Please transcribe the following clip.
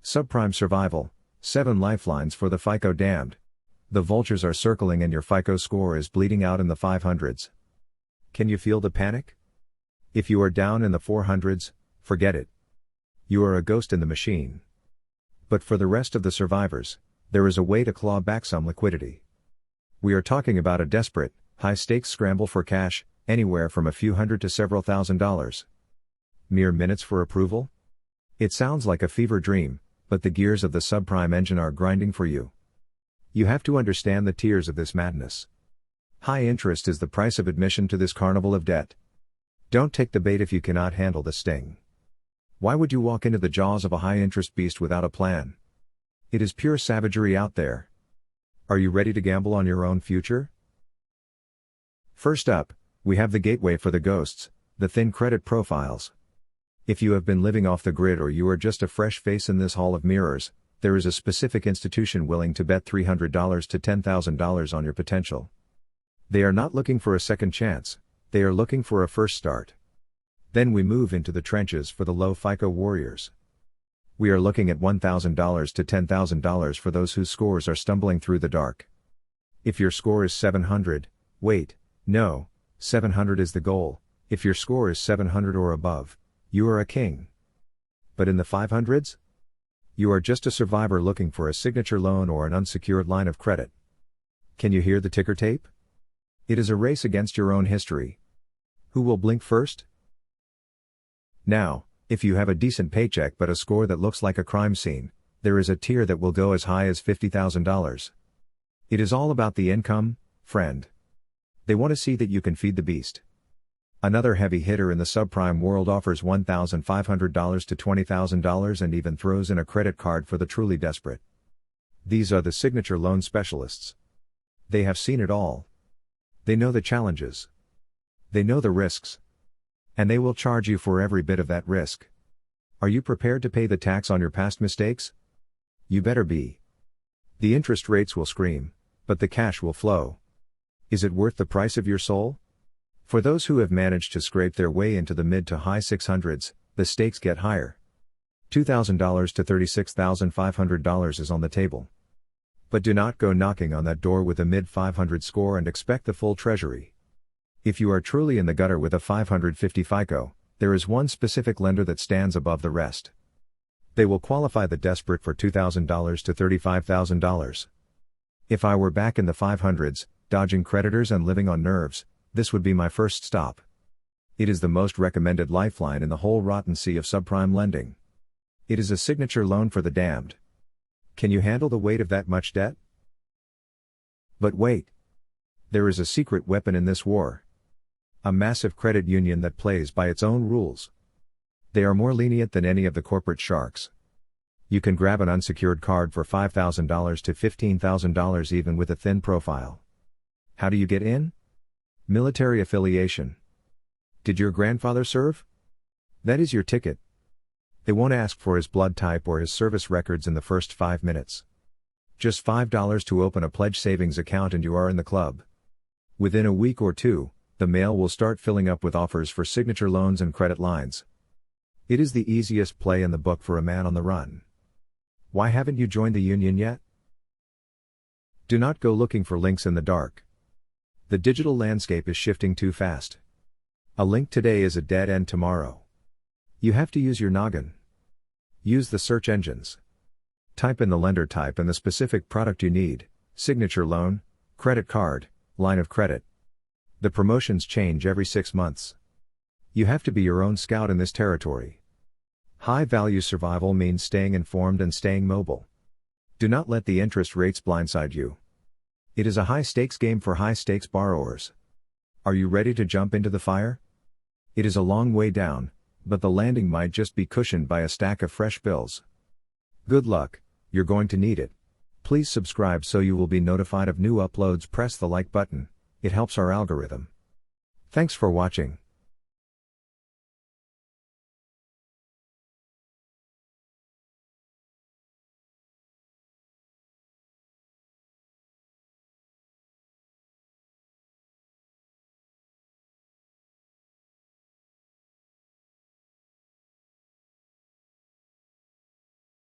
Subprime survival, 7 lifelines for the FICO damned. The vultures are circling and your FICO score is bleeding out in the 500s. Can you feel the panic? If you are down in the 400s, forget it. You are a ghost in the machine. But for the rest of the survivors, there is a way to claw back some liquidity. We are talking about a desperate, high-stakes scramble for cash, anywhere from a few hundred to several $1,000s. Mere minutes for approval? It sounds like a fever dream, but the gears of the subprime engine are grinding for you. You have to understand the tiers of this madness. High interest is the price of admission to this carnival of debt. Don't take the bait if you cannot handle the sting. Why would you walk into the jaws of a high-interest beast without a plan? It is pure savagery out there. Are you ready to gamble on your own future? First up, we have the gateway for the ghosts, the thin credit profiles. If you have been living off the grid or you are just a fresh face in this hall of mirrors, there is a specific institution willing to bet $300 to $10,000 on your potential. They are not looking for a second chance, they are looking for a first start. Then we move into the trenches for the low FICO warriors. We are looking at $1,000 to $10,000 for those whose scores are stumbling through the dark. If your score is 700, wait, no, 700 is the goal. If your score is 700 or above, you are a king. But in the 500s? You are just a survivor looking for a signature loan or an unsecured line of credit. Can you hear the ticker tape? It is a race against your own history. Who will blink first? Now, if you have a decent paycheck but a score that looks like a crime scene, there is a tier that will go as high as $50,000. It is all about the income, friend. They want to see that you can feed the beast. Another heavy hitter in the subprime world offers $1,500 to $20,000 and even throws in a credit card for the truly desperate. These are the signature loan specialists. They have seen it all. They know the challenges. They know the risks. And they will charge you for every bit of that risk. Are you prepared to pay the tax on your past mistakes? You better be. The interest rates will scream, but the cash will flow. Is it worth the price of your soul? For those who have managed to scrape their way into the mid to high 600s, the stakes get higher. $2,000 to $36,500 is on the table. But do not go knocking on that door with a mid 500 score and expect the full treasury. If you are truly in the gutter with a 550 FICO, there is one specific lender that stands above the rest. They will qualify the desperate for $2,000 to $35,000. If I were back in the 500s, dodging creditors and living on nerves, this would be my first stop. It is the most recommended lifeline in the whole rotten sea of subprime lending. It is a signature loan for the damned. Can you handle the weight of that much debt? But wait. There is a secret weapon in this war. A massive credit union that plays by its own rules. They are more lenient than any of the corporate sharks. You can grab an unsecured card for $5,000 to $15,000 even with a thin profile. How do you get in? Military affiliation. Did your grandfather serve? That is your ticket. They won't ask for his blood type or his service records in the first 5 minutes. Just $5 to open a pledge savings account and you are in the club. Within a week or two, the mail will start filling up with offers for signature loans and credit lines. It is the easiest play in the book for a man on the run. Why haven't you joined the union yet? Do not go looking for links in the dark. The digital landscape is shifting too fast. A link today is a dead end tomorrow. You have to use your noggin. Use the search engines. Type in the lender type and the specific product you need: signature loan, credit card, line of credit. The promotions change every 6 months. You have to be your own scout in this territory. High-value survival means staying informed and staying mobile. Do not let the interest rates blindside you. It is a high-stakes game for high-stakes borrowers. Are you ready to jump into the fire? It is a long way down, but the landing might just be cushioned by a stack of fresh bills. Good luck, you're going to need it. Please subscribe so you will be notified of new uploads. Press the like button, it helps our algorithm. Thanks for watching.